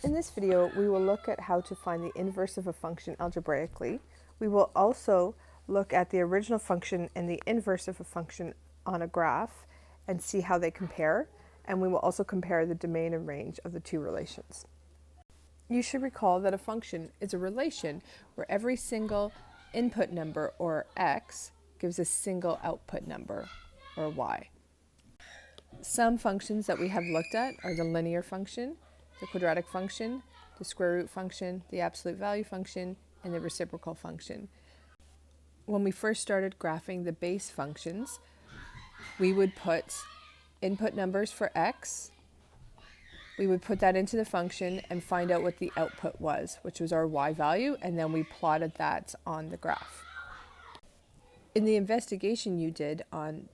In this video, we will look at how to find the inverse of a function algebraically. We will also look at the original function and the inverse of a function on a graph and see how they compare. And we will also compare the domain and range of the two relations. You should recall that a function is a relation where every single input number, or x, gives a single output number, or y. Some functions that we have looked at are the linear function, the quadratic function, the square root function, the absolute value function, and the reciprocal function. When we first started graphing the base functions, we would put input numbers for x. We would put that into the function and find out what the output was, which was our y value, and then we plotted that on the graph. In the investigation you did on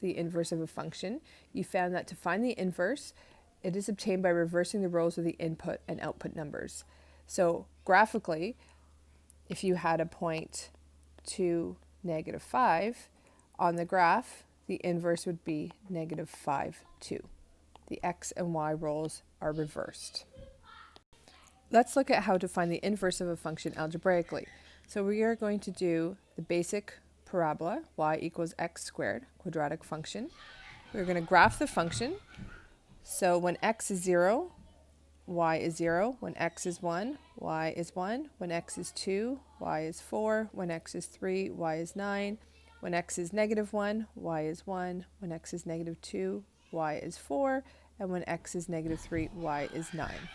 the inverse of a function, you found that to find the inverse, it is obtained by reversing the roles of the input and output numbers. So graphically, if you had a point 2, -5, on the graph, the inverse would be -5, 2. The x and y roles are reversed. Let's look at how to find the inverse of a function algebraically. So we are going to do the basic parabola, y equals x squared, quadratic function. We're going to graph the function. So when x is 0, y is 0. When x is 1, y is 1. When x is 2, y is 4. When x is 3, y is 9. When x is -1, y is 1. When x is -2, y is 4. And when x is -3, y is 9.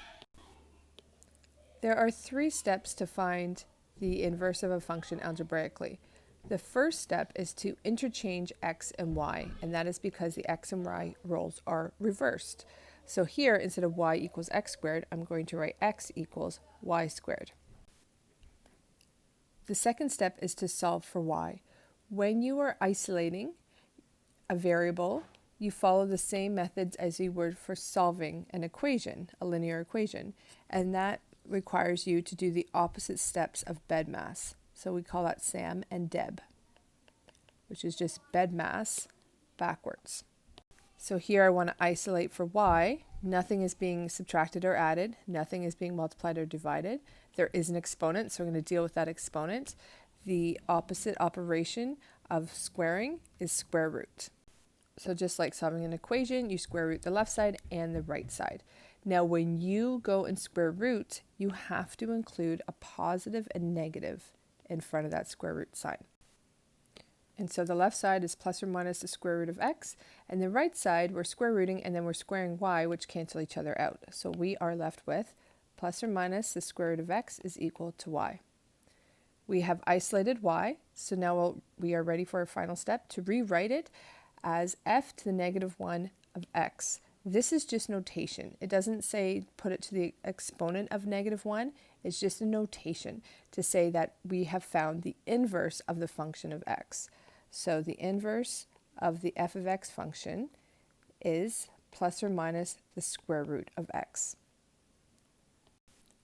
There are 3 steps to find the inverse of a function algebraically. The first step is to interchange x and y, and that is because the x and y roles are reversed. So here, instead of y equals x squared, I'm going to write x equals y squared. The second step is to solve for y. When you are isolating a variable, you follow the same methods as you would for solving an equation, a linear equation, and that requires you to do the opposite steps of BEDMAS. So we call that SAM and DEB, which is just BEDMAS backwards. So here I want to isolate for y. Nothing is being subtracted or added. Nothing is being multiplied or divided. There is an exponent, so we're going to deal with that exponent. The opposite operation of squaring is square root. So just like solving an equation, you square root the left side and the right side. Now when you go and square root, you have to include a positive and negative in front of that square root sign. And so the left side is plus or minus the square root of x, and the right side we're square rooting and then we're squaring y, which cancel each other out. So we are left with plus or minus the square root of x is equal to y. We have isolated y, so now we are ready for our final step to rewrite it as f to the -1 of x. This is just notation. It doesn't say put it to the exponent of -1. It's just a notation to say that we have found the inverse of the function of x. So the inverse of the f of x function is plus or minus the square root of x.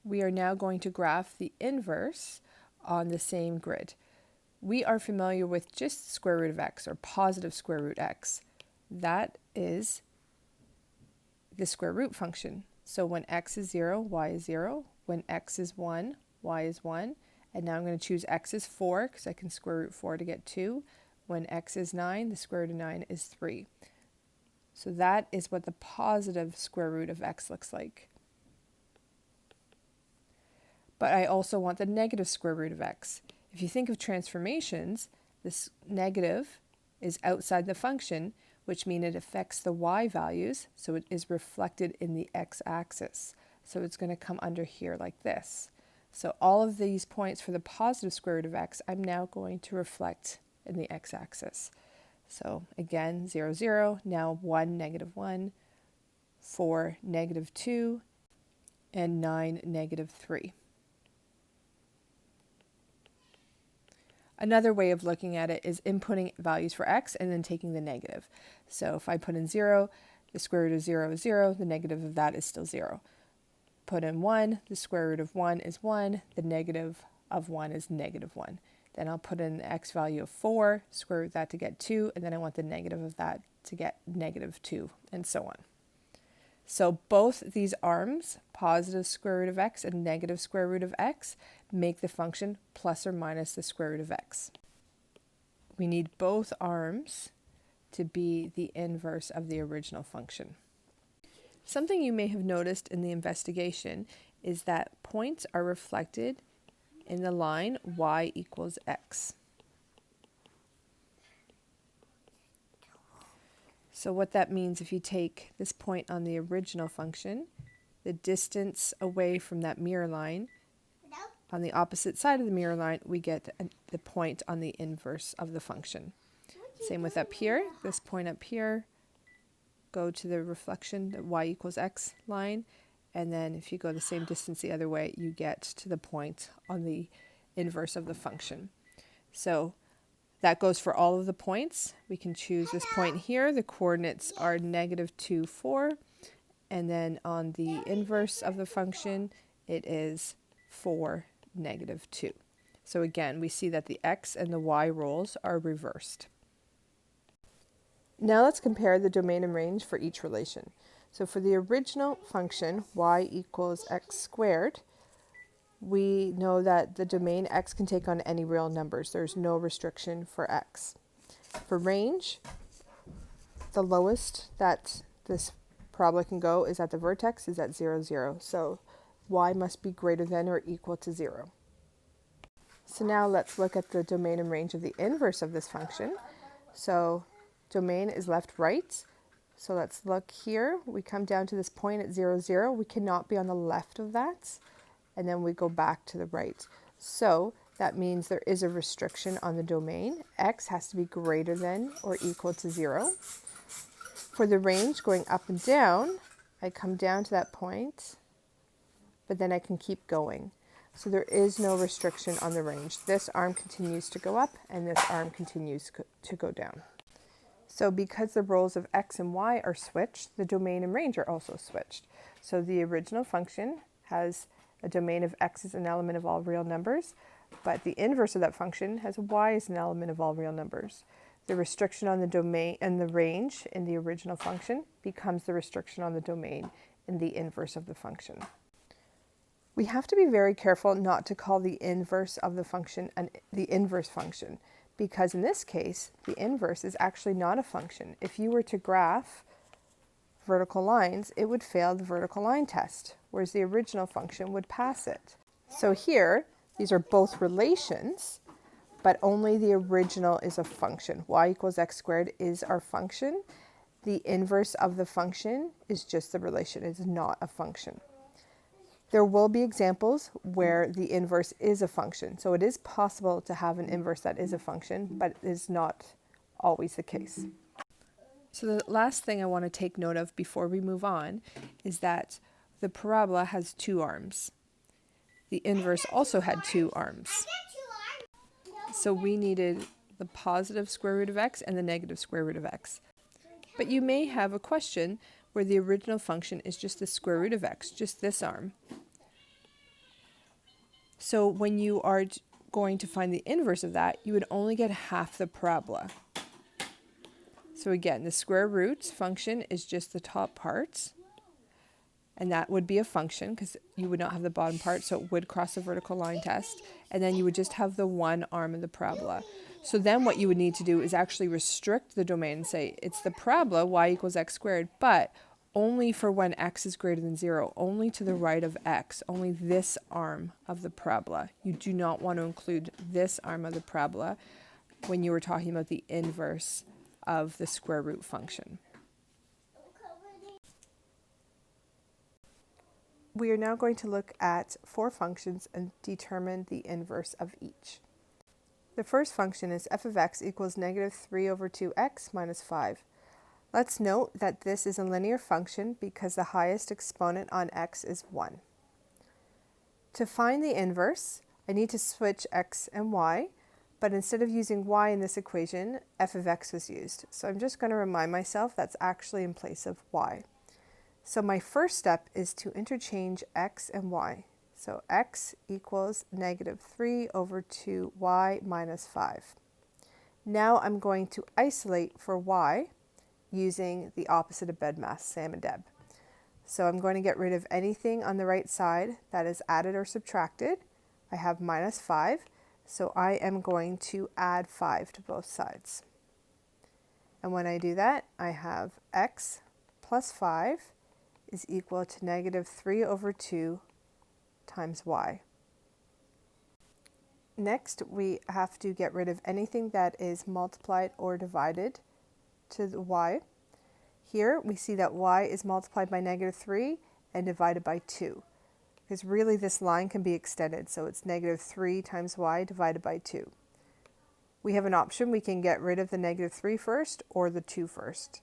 We are now going to graph the inverse on the same grid. We are familiar with just square root of x, or positive square root x. That is the square root function. So when x is 0, y is 0. When x is 1, y is 1. And now I'm going to choose x is 4 because I can square root 4 to get 2. When x is 9, the square root of 9 is 3. So that is what the positive square root of x looks like. But I also want the negative square root of x. If you think of transformations, this negative is outside the function, which means it affects the y values, so it is reflected in the x-axis. So it's going to come under here like this. So all of these points for the positive square root of x, I'm now going to reflect in the x-axis. So again, 0, 0, now 1, -1, 4, -2, and 9, -3. Another way of looking at it is inputting values for x and then taking the negative. So if I put in 0, the square root of 0 is 0, the negative of that is still 0. Put in 1, the square root of 1 is 1, the negative of 1 is -1. Then I'll put in the x value of 4, square root that to get 2, and then I want the negative of that to get -2, and so on. So both these arms, positive square root of x and negative square root of x, make the function plus or minus the square root of x. We need both arms to be the inverse of the original function. Something you may have noticed in the investigation is that points are reflected in the line y equals x. So what that means, if you take this point on the original function, the distance away from that mirror line, on the opposite side of the mirror line, we get the point on the inverse of the function. Same with up here, this point up here, go to the reflection, the y equals x line, and then if you go the same distance the other way, you get to the point on the inverse of the function. So that goes for all of the points. We can choose this point here. The coordinates are -2, 4. And then on the inverse of the function, it is 4, -2. So again, we see that the x and the y roles are reversed. Now let's compare the domain and range for each relation. So for the original function, y equals x squared, we know that the domain x can take on any real numbers. There's no restriction for x. For range, the lowest that this parabola can go is at the vertex is at 0, 0. So y must be greater than or equal to 0. So now let's look at the domain and range of the inverse of this function. So domain is left, right. So let's look here. We come down to this point at 0, 0. We cannot be on the left of that. And then we go back to the right. So that means there is a restriction on the domain. X has to be greater than or equal to 0. For the range going up and down, I come down to that point, but then I can keep going. So there is no restriction on the range. This arm continues to go up and this arm continues to go down. So because the roles of x and y are switched, the domain and range are also switched. So the original function has a domain of x is an element of all real numbers, but the inverse of that function has y as an element of all real numbers. The restriction on the domain and the range in the original function becomes the restriction on the domain in the inverse of the function. We have to be very careful not to call the inverse of the function the inverse function, because in this case, the inverse is actually not a function. If you were to graph vertical lines, it would fail the vertical line test, whereas the original function would pass it. So here, these are both relations, but only the original is a function. Y equals x squared is our function. The inverse of the function is just the relation. It is not a function. There will be examples where the inverse is a function. So it is possible to have an inverse that is a function, but it is not always the case. So the last thing I want to take note of before we move on is that the parabola has 2 arms. The inverse also had 2 arms. So we needed the positive square root of x and the negative square root of x. But you may have a question where the original function is just the square root of x, just this arm. So when you are going to find the inverse of that, you would only get half the parabola. So again, the square root function is just the top part, and that would be a function because you would not have the bottom part, so it would cross the vertical line test, and then you would just have the one arm of the parabola. So then what you would need to do is actually restrict the domain and say it's the parabola y equals x squared, but only for when x is greater than 0, only to the right of x, only this arm of the parabola. You do not want to include this arm of the parabola when you were talking about the inverse of the square root function. We are now going to look at 4 functions and determine the inverse of each. The first function is f of x equals -3/2x minus 5. Let's note that this is a linear function because the highest exponent on x is 1. To find the inverse, I need to switch x and y, but instead of using y in this equation, f of x was used. So I'm just going to remind myself that's actually in place of y. So my first step is to interchange x and y. So x equals -3/2y minus 5. Now I'm going to isolate for y using the opposite of BEDMAS, Sam and Deb. So I'm going to get rid of anything on the right side that is added or subtracted. I have minus 5, so I am going to add 5 to both sides. And when I do that, I have x plus 5 is equal to negative 3 over 2 times y. Next, we have to get rid of anything that is multiplied or divided to the y. Here we see that y is multiplied by negative 3 and divided by 2. Because really this line can be extended, so it's negative 3 times y divided by 2. We have an option, we can get rid of the negative 3 first or the 2 first.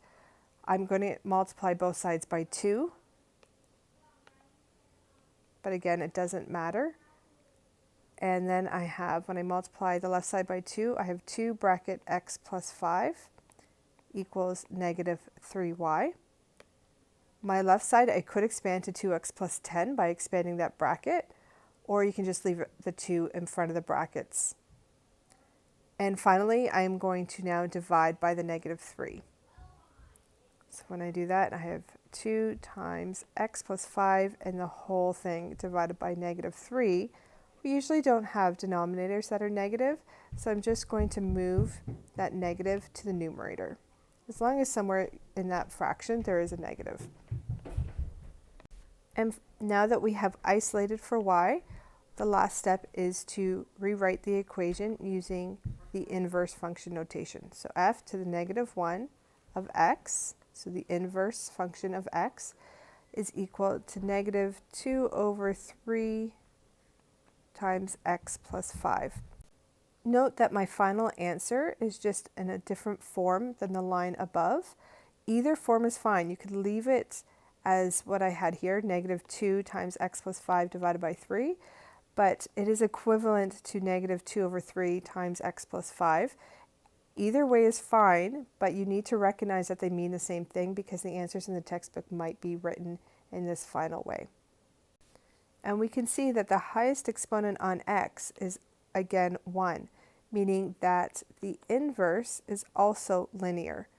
I'm going to multiply both sides by 2, but again it doesn't matter. And then I have, when I multiply the left side by 2, I have 2 bracket x plus 5 equals negative 3y. My left side, I could expand to 2x plus 10 by expanding that bracket, or you can just leave the 2 in front of the brackets. And finally, I am going to now divide by the negative 3. So when I do that, I have 2 times x plus 5 and the whole thing divided by negative 3. We usually don't have denominators that are negative, so I'm just going to move that negative to the numerator, as long as somewhere in that fraction there is a negative. And now that we have isolated for y, the last step is to rewrite the equation using the inverse function notation. So f to the negative 1 of x, so the inverse function of x, is equal to negative 2 over 3 times x plus 5. Note that my final answer is just in a different form than the line above. Either form is fine. You could leave it as what I had here, negative 2 times x plus 5 divided by 3, but it is equivalent to negative 2 over 3 times x plus 5. Either way is fine, but you need to recognize that they mean the same thing because the answers in the textbook might be written in this final way. And we can see that the highest exponent on x is again 1, meaning that the inverse is also linear.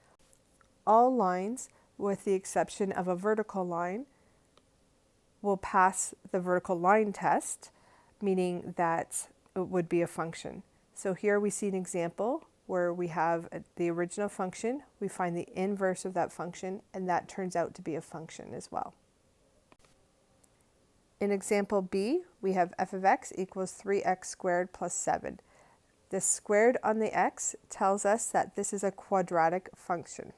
All lines, with the exception of a vertical line, will pass the vertical line test, meaning that it would be a function. So here we see an example where we have the original function, we find the inverse of that function, and that turns out to be a function as well. In example B, we have f of x equals 3x squared plus 7. The squared on the x tells us that this is a quadratic function.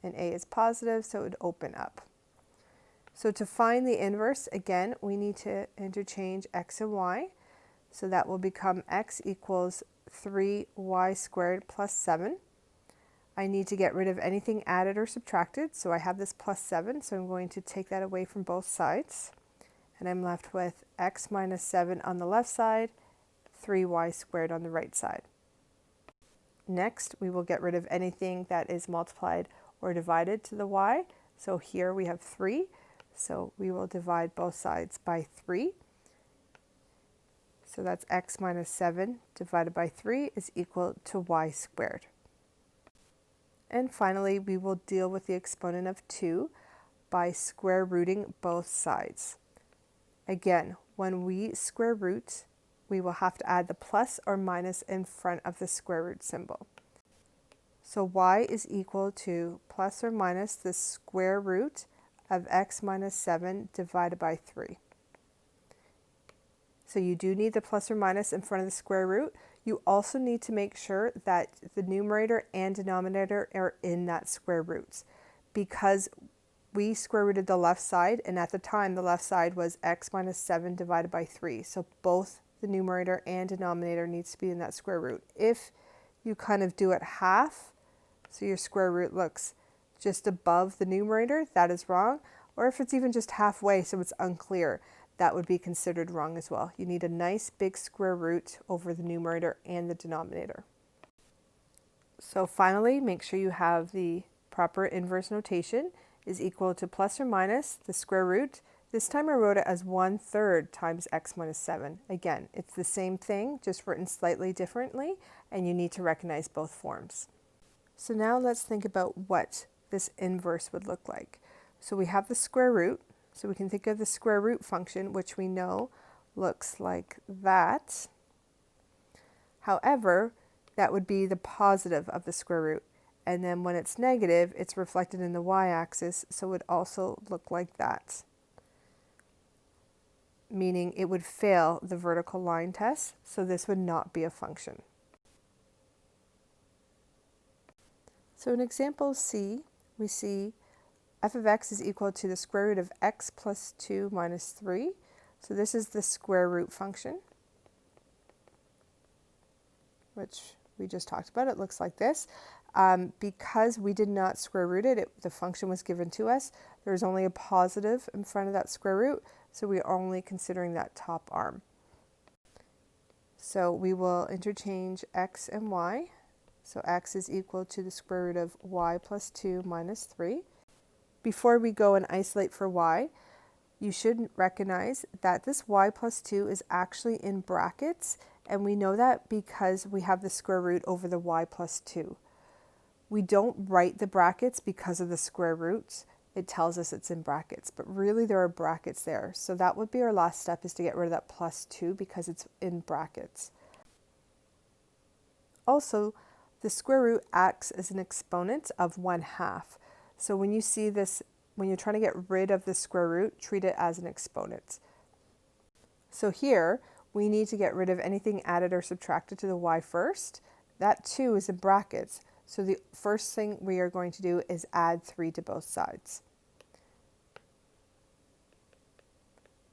And a is positive, so it would open up. So to find the inverse, again, we need to interchange x and y. So that will become x equals 3y squared plus 7. I need to get rid of anything added or subtracted, so I have this plus 7, so I'm going to take that away from both sides. And I'm left with x minus 7 on the left side, 3y squared on the right side. Next, we will get rid of anything that is multiplied or divided to the y. So here we have 3, so we will divide both sides by 3. So that's x minus 7 divided by 3 is equal to y squared. And finally, we will deal with the exponent of 2 by square rooting both sides. Again, when we square root, we will have to add the plus or minus in front of the square root symbol. So y is equal to plus or minus the square root of x minus 7 divided by 3. So you do need the plus or minus in front of the square root. You also need to make sure that the numerator and denominator are in that square roots, because we square rooted the left side, and at the time the left side was x minus 7 divided by 3. So both the numerator and denominator needs to be in that square root. If you kind of do it half, so your square root looks just above the numerator, that is wrong. Or if it's even just halfway, so it's unclear, that would be considered wrong as well. You need a nice big square root over the numerator and the denominator. So finally, make sure you have the proper inverse notation is equal to plus or minus the square root. This time I wrote it as 1/3 times x minus 7. Again, it's the same thing, just written slightly differently, and you need to recognize both forms. So now let's think about what this inverse would look like. So we have the square root. So we can think of the square root function, which we know looks like that. However, that would be the positive of the square root. And then when it's negative, it's reflected in the y-axis, so it would also look like that, meaning it would fail the vertical line test, so this would not be a function. So in example C, we see f of x is equal to the square root of x plus 2 minus 3. So this is the square root function, which we just talked about. It looks like this. Because we did not square root it, the function was given to us. There's only a positive in front of that square root, so we're only considering that top arm. So we will interchange x and y. So x is equal to the square root of y plus 2 minus 3. Before we go and isolate for y, you should recognize that this y plus 2 is actually in brackets, and we know that because we have the square root over the y plus 2. We don't write the brackets because of the square roots. It tells us it's in brackets, but really there are brackets there. So that would be our last step, is to get rid of that plus 2 because it's in brackets. Also, the square root acts as an exponent of 1/2. So when you see this, when you're trying to get rid of the square root, treat it as an exponent. So here, we need to get rid of anything added or subtracted to the y first. That 2 is in brackets. So the first thing we are going to do is add 3 to both sides.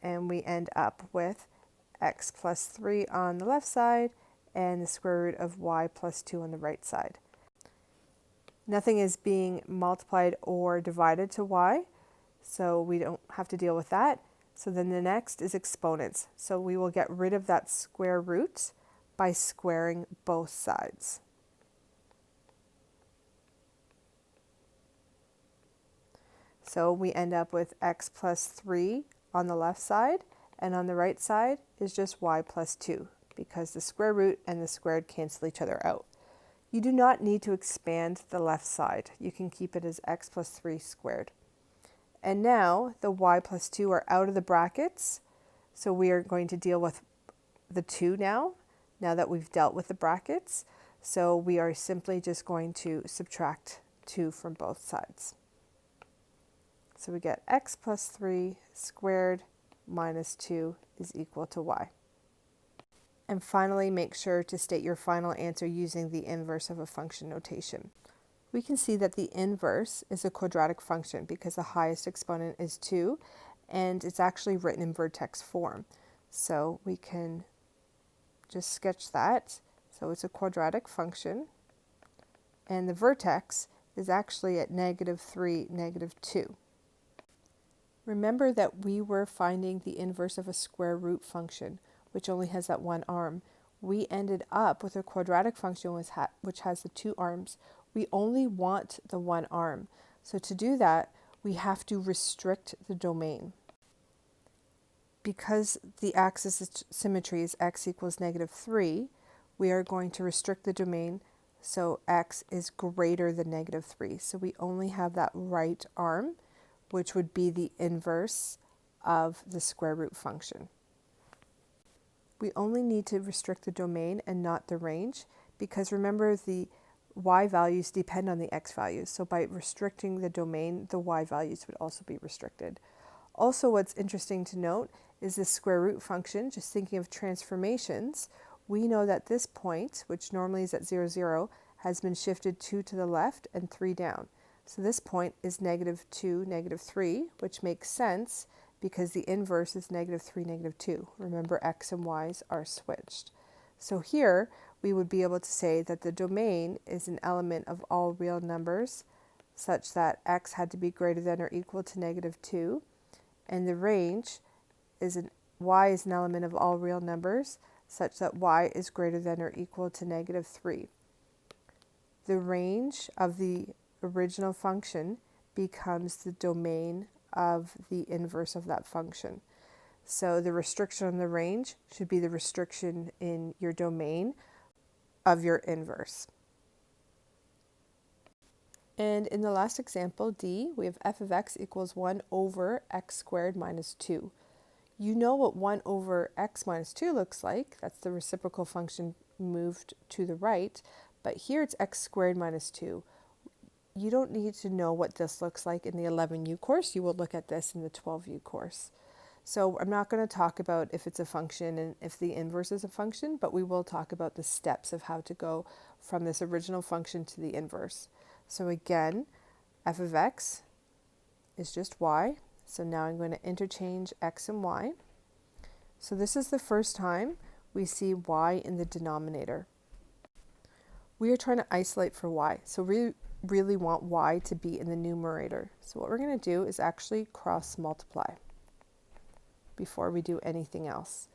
And we end up with x plus 3 on the left side and the square root of y plus 2 on the right side. Nothing is being multiplied or divided to y, so we don't have to deal with that. So then the next is exponents. So we will get rid of that square root by squaring both sides. So we end up with x plus 3 on the left side, and on the right side is just y plus 2, because the square root and the squared cancel each other out. You do not need to expand the left side. You can keep it as x plus 3 squared. And now the y plus 2 are out of the brackets, so we are going to deal with the 2 now that we've dealt with the brackets. So we are simply just going to subtract 2 from both sides. So we get x plus 3 squared minus 2 is equal to y. And finally, make sure to state your final answer using the inverse of a function notation. We can see that the inverse is a quadratic function because the highest exponent is 2, and it's actually written in vertex form. So we can just sketch that. So it's a quadratic function, and the vertex is actually at -3, -2. Remember that we were finding the inverse of a square root function, which only has that one arm. We ended up with a quadratic function which has the 2 arms. We only want the 1 arm. So to do that, we have to restrict the domain. Because the axis of symmetry is x equals -3, we are going to restrict the domain so x is greater than -3. So we only have that right arm, which would be the inverse of the square root function. We only need to restrict the domain and not the range, because remember the y values depend on the x values. So by restricting the domain, the y values would also be restricted. Also, what's interesting to note is this square root function. Just thinking of transformations, we know that this point, which normally is at 0, 0, has been shifted 2 to the left and 3 down. So this point is -2, -3, which makes sense because the inverse is -3, -2. Remember, x and y's are switched. So here we would be able to say that the domain is an element of all real numbers such that x had to be greater than or equal to -2, and the range is y is an element of all real numbers such that y is greater than or equal to -3. The range of the original function becomes the domain of the inverse of that function. So the restriction on the range should be the restriction in your domain of your inverse. And in the last example, D, we have f of x equals 1 over x squared minus 2. You know what 1 over x minus 2 looks like. That's the reciprocal function moved to the right. But here it's x squared minus 2. You don't need to know what this looks like in the 11U course. You will look at this in the 12U course. So I'm not going to talk about if it's a function and if the inverse is a function, but we will talk about the steps of how to go from this original function to the inverse. So again, f of x is just y. So now I'm going to interchange x and y. So this is the first time we see y in the denominator. We are trying to isolate for y. So we really want y to be in the numerator. So what we're going to do is actually cross multiply before we do anything else.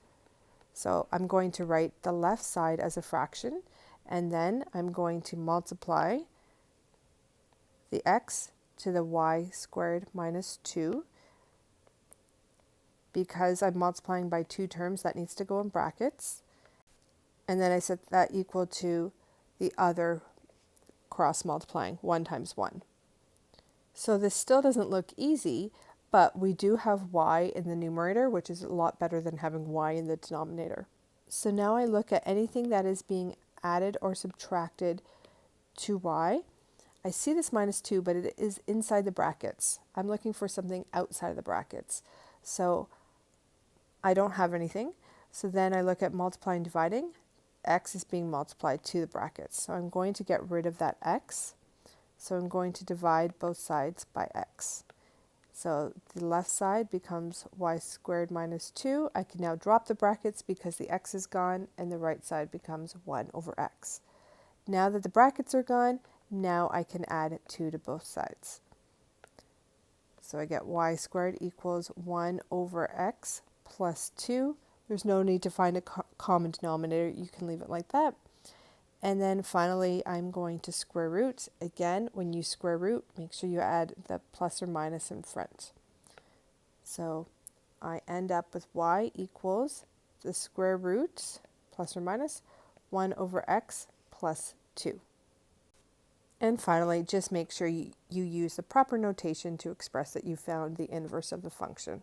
So I'm going to write the left side as a fraction, and then I'm going to multiply the x to the y squared minus 2. Because I'm multiplying by two terms, that needs to go in brackets. And then I set that equal to the other cross multiplying, 1 times 1. So this still doesn't look easy, but we do have y in the numerator, which is a lot better than having y in the denominator. So now I look at anything that is being added or subtracted to y. I see this minus 2, but it is inside the brackets. I'm looking for something outside of the brackets. So I don't have anything. So then I look at multiplying and dividing. X is being multiplied to the brackets. So I'm going to get rid of that x. So I'm going to divide both sides by x. So the left side becomes y squared minus 2. I can now drop the brackets because the x is gone, and the right side becomes 1 over x. Now that the brackets are gone, now I can add 2 to both sides. So I get y squared equals 1 over x plus 2. There's no need to find a common denominator. You can leave it like that. And then finally, I'm going to square root. Again, when you square root, make sure you add the plus or minus in front. So I end up with y equals the square root, plus or minus, 1 over x plus 2. And finally, just make sure you use the proper notation to express that you found the inverse of the function.